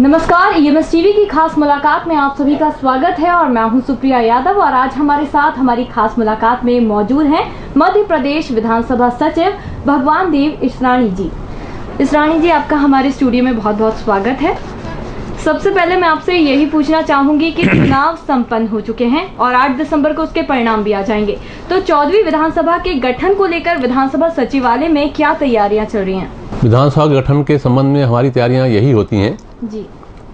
नमस्कार, EMS TV की खास मुलाकात में आप सभी का स्वागत है और मैं हूं सुप्रिया यादव। और आज हमारे साथ हमारी खास मुलाकात में मौजूद हैं मध्य प्रदेश विधानसभा सचिव भगवान देव इसरानी जी। इसरानी जी, आपका हमारे स्टूडियो में बहुत बहुत स्वागत है। सबसे पहले मैं आपसे यही पूछना चाहूंगी कि चुनाव संपन्न हो चुके हैं और 8 दिसंबर को उसके परिणाम भी आ जाएंगे, तो 14वीं विधानसभा के गठन को लेकर विधानसभा सचिवालय में क्या तैयारियां चल रही हैं? विधानसभा के गठन के संबंध में हमारी तैयारियां यही होती हैं जी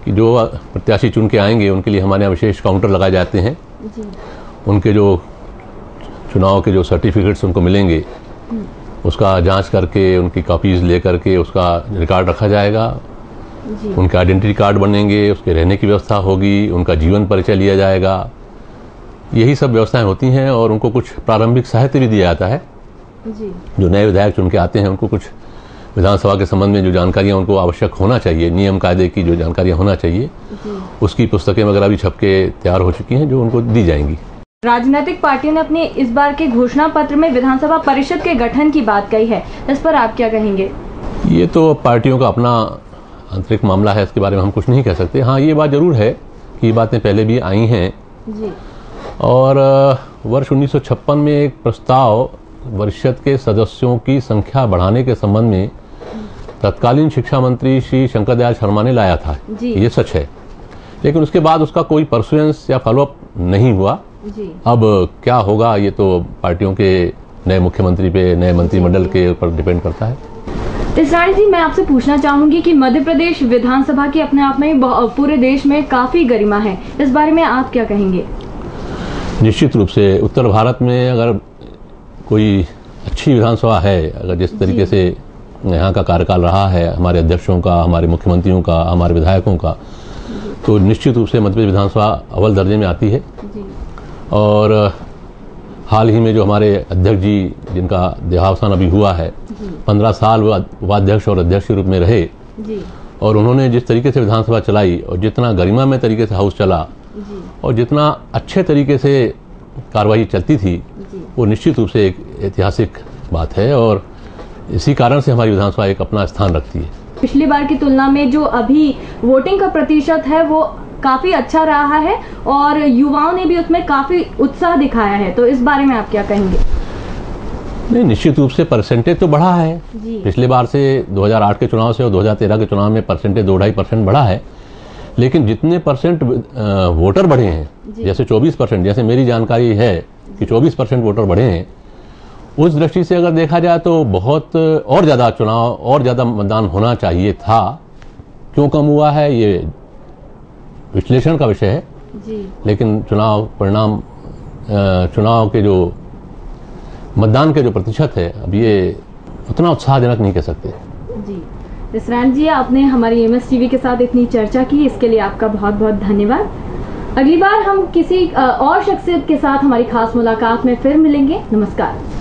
कि जो प्रत्याशी चुन के आएंगे उनके लिए हमारे यहाँ विशेष काउंटर लगाए जाते हैं जी। उनके जो चुनाव के जो सर्टिफिकेट्स उनको मिलेंगे उसका जांच करके उनकी कॉपीज ले करके उसका रिकॉर्ड रखा जाएगा जी। उनके आइडेंटिटी कार्ड बनेंगे, उसके रहने की व्यवस्था होगी, उनका जीवन परिचय लिया जाएगा। यही सब व्यवस्थाएं होती हैं और उनको कुछ प्रारंभिक साहित्य भी दिया जाता है जी। जो नए विधायक चुन के आते हैं उनको कुछ विधानसभा के संबंध में जो जानकारियां उनको आवश्यक होना चाहिए, नियम कायदे की जो जानकारियां होना चाहिए जी। उसकी पुस्तकें वगैरह भी छप के तैयार हो चुकी हैं जो उनको दी जाएंगी। राजनीतिक पार्टियों ने अपने इस बार के घोषणा पत्र में विधानसभा परिषद के गठन की बात कही है, इस पर आप क्या कहेंगे? ये तो पार्टियों का अपना आंतरिक मामला है, इसके बारे में हम कुछ नहीं कह सकते। हाँ, ये बात जरूर है कि ये बातें पहले भी आई हैं जी। और वर्ष 1956 में एक प्रस्ताव परिषद के सदस्यों की संख्या बढ़ाने के संबंध में तत्कालीन शिक्षा मंत्री श्री शंकर दयाल शर्मा ने लाया था जी। ये सच है, लेकिन उसके बाद उसका कोई परसुएंस या फॉलोअप नहीं हुआ जी। अब क्या होगा ये तो पार्टियों के नए मुख्यमंत्री पे, नए मंत्रिमंडल के ऊपर डिपेंड करता है। इसरानी जी, मैं आपसे पूछना चाहूंगी कि मध्य प्रदेश विधानसभा की अपने आप में पूरे देश में काफी गरिमा है, इस बारे में आप क्या कहेंगे? निश्चित रूप से उत्तर भारत में अगर कोई अच्छी विधानसभा है, अगर जिस तरीके से यहाँ का कार्यकाल रहा है हमारे अध्यक्षों का, हमारे मुख्यमंत्रियों का, हमारे विधायकों का, तो निश्चित रूप से मध्य प्रदेश विधानसभा अव्वल दर्जे में आती है जी। और हाल ही में जो हमारे अध्यक्ष जी जिनका देहावसान अभी हुआ है, 15 साल वो उपाध्यक्ष और अध्यक्ष के रूप में रहे जी। और उन्होंने जिस तरीके से विधानसभा चलाई और जितना गरिमामय तरीके से हाउस चला जी। और जितना अच्छे तरीके से कार्रवाई चलती थी वो निश्चित रूप से एक ऐतिहासिक बात है और इसी कारण से हमारी विधानसभा एक अपना स्थान रखती है। पिछली बार की तुलना में जो अभी वोटिंग का प्रतिशत है वो काफी अच्छा रहा है और युवाओं ने भी उसमें काफी उत्साह दिखाया है, तो इस बारे में आप क्या कहेंगे? नहीं, निश्चित रूप से परसेंटेज तो बढ़ा है जी। पिछले बार से 2008 के चुनाव से और 2013 के चुनाव में परसेंटेज 2-2.5% बढ़ा है, लेकिन जितने परसेंट वोटर बढ़े हैं, जैसे 24%, जैसे मेरी जानकारी है कि 24% वोटर बढ़े हैं, उस दृष्टि से अगर देखा जाए तो बहुत और ज्यादा चुनाव और ज्यादा मतदान होना चाहिए था। क्यों कम हुआ है ये विश्लेषण का विषय है जी। लेकिन चुनाव परिणाम, चुनाव के जो मतदान के जो प्रतिशत है अब ये उतना उत्साहजनक नहीं कह सकते। जी। इसरानी जी, आपने हमारी ईएमएस टीवी के साथ इतनी चर्चा की, इसके लिए आपका बहुत बहुत धन्यवाद। अगली बार हम किसी और शख्सियत के साथ हमारी खास मुलाकात में फिर मिलेंगे। नमस्कार।